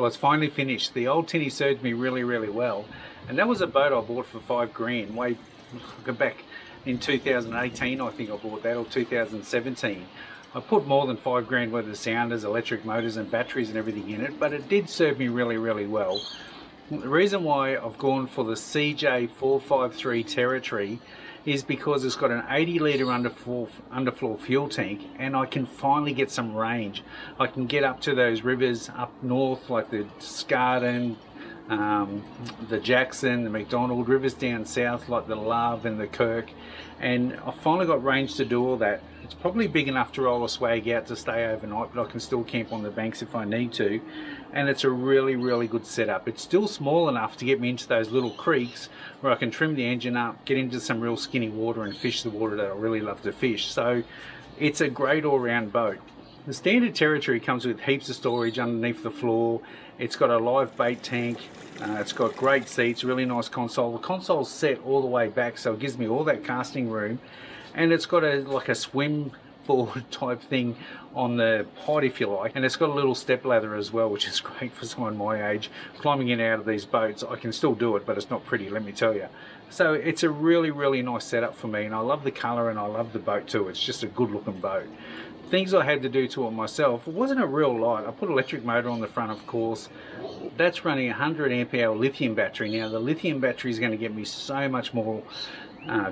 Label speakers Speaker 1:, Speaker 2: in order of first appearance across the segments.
Speaker 1: Well, it's finally finished. The old tinny served me really, really well. And that was a boat I bought for $5 grand, go back in 2018, I think I bought that, or 2017. I put more than $5 grand worth of sounders, electric motors and batteries and everything in it, but it did serve me really, really well. The reason why I've gone for the Seajay 453 Territory is because it's got an 80 litre underfloor fuel tank, and I can finally get some range. I can get up to those rivers up north like the Scarden, the Jackson, the McDonald, rivers down south like the Love and the Kirk, and I've finally got range to do all that. It's probably big enough to roll a swag out to stay overnight, but I can still camp on the banks if I need to, and it's a really, really good setup. It's still small enough to get me into those little creeks where I can trim the engine up, get into some real skinny water and fish the water that I really love to fish. So it's a great all-round boat. The standard Territory comes with heaps of storage underneath the floor. It's got a live bait tank. It's got great seats, really nice console. The console's set all the way back, so it gives me all that casting room. And it's got like a swim board type thing on the pod, if you like, and it's got a little step ladder as well, which is great for someone my age. Climbing in and out of these boats, I can still do it, but it's not pretty, let me tell you. So it's a really, really nice setup for me, and I love the colour and I love the boat too. It's just a good looking boat. Things I had to do to it myself, it wasn't a real lot. I put an electric motor on the front, of course. That's running a 100 amp hour lithium battery. Now the lithium battery is going to get me so much more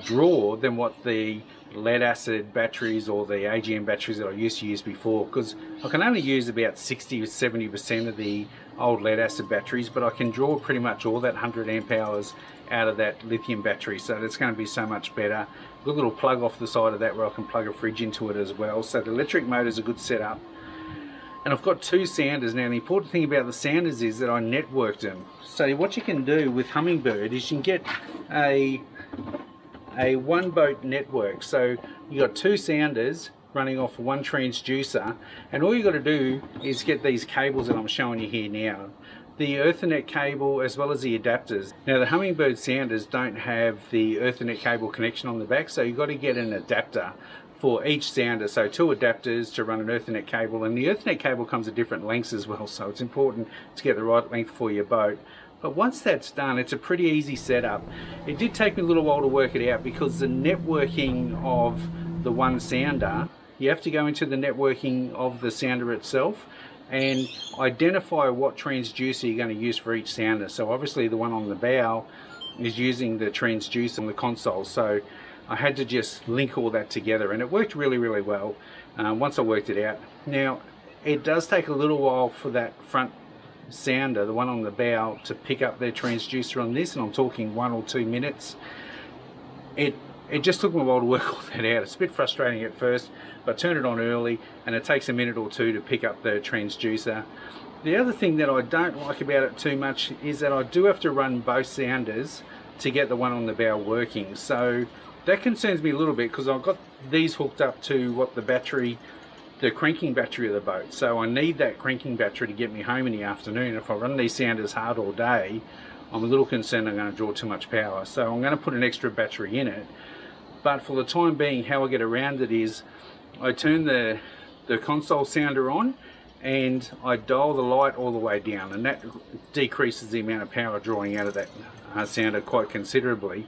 Speaker 1: draw than what the lead acid batteries or the AGM batteries that I used to use before, because I can only use about 60 or 70% of the old lead acid batteries, but I can draw pretty much all that 100 amp hours out of that lithium battery, so that's going to be so much better. Got a little plug off the side of that where I can plug a fridge into it as well, so the electric motor is a good setup. And I've got two sounders now. The important thing about the sounders is that I networked them. So what you can do with Humminbird is you can get a one boat network. So you got two sounders running off one transducer, and all you got to do is get these cables that I'm showing you here now. The Ethernet cable as well as the adapters. Now the Humminbird sounders don't have the Ethernet cable connection on the back, so you've got to get an adapter for each sounder. So two adapters to run an Ethernet cable, and the Ethernet cable comes at different lengths as well, so it's important to get the right length for your boat. But once that's done, it's a pretty easy setup. It did take me a little while to work it out because the networking of the one sounder, you have to go into the networking of the sounder itself and identify what transducer you're going to use for each sounder. So obviously the one on the bow is using the transducer on the console, so I had to just link all that together, and it worked really, really well once I worked it out. Now it does take a little while for that front sounder, the one on the bow, to pick up their transducer on this, and I'm talking 1 or 2 minutes. It just took me a while to work all that out. It's a bit frustrating at first, but turn it on early and it takes a minute or two to pick up the transducer. The other thing that I don't like about it too much is that I do have to run both sounders to get the one on the bow working. So that concerns me a little bit because I've got these hooked up to what the cranking battery of the boat. So I need that cranking battery to get me home in the afternoon. If I run these sounders hard all day, I'm a little concerned I'm going to draw too much power. So I'm going to put an extra battery in it. But for the time being, how I get around it is I turn the console sounder on and I dial the light all the way down, and that decreases the amount of power drawing out of that sounder quite considerably.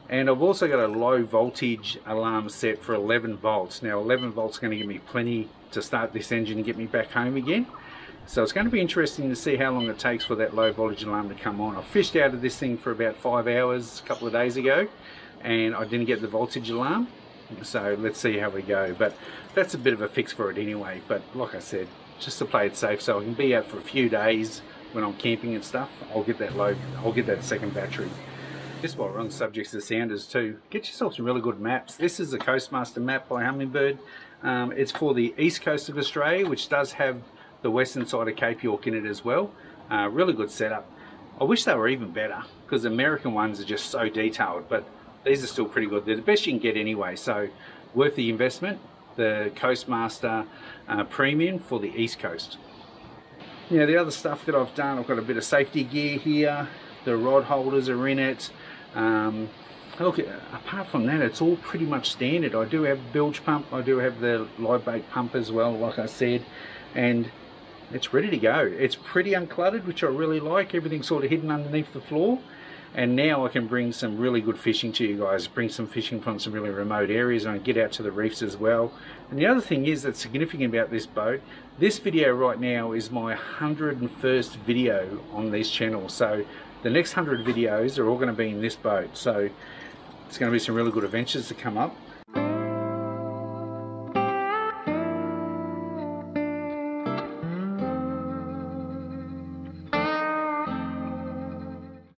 Speaker 1: And I've also got a low voltage alarm set for 11 volts. Now 11 volts is going to give me plenty to start this engine and get me back home again. So it's going to be interesting to see how long it takes for that low voltage alarm to come on. I fished out of this thing for about 5 hours a couple of days ago, and I didn't get the voltage alarm. So let's see how we go. But that's a bit of a fix for it anyway. But like I said, just to play it safe, so I can be out for a few days when I'm camping and stuff, I'll get that second battery. Just while we're on the subject of sounders too, get yourself some really good maps. This is the Coastmaster map by Humminbird. It's for the east coast of Australia, which does have the western side of Cape York in it as well. Really good setup. I wish they were even better because the American ones are just so detailed, but these are still pretty good. They're the best you can get anyway, so worth the investment. The Coastmaster Premium for the East Coast. Now the other stuff that I've done, I've got a bit of safety gear here. The rod holders are in it. Look, apart from that, it's all pretty much standard. I do have bilge pump, I do have the live bait pump as well, like I said, and it's ready to go. It's pretty uncluttered, which I really like. Everything's sort of hidden underneath the floor. And now I can bring some really good fishing to you guys, bring some fishing from some really remote areas, and get out to the reefs as well. And the other thing is that's significant about this boat, this video right now is my 101st video on this channel. So the next 100 videos are all going to be in this boat. So it's going to be some really good adventures to come up.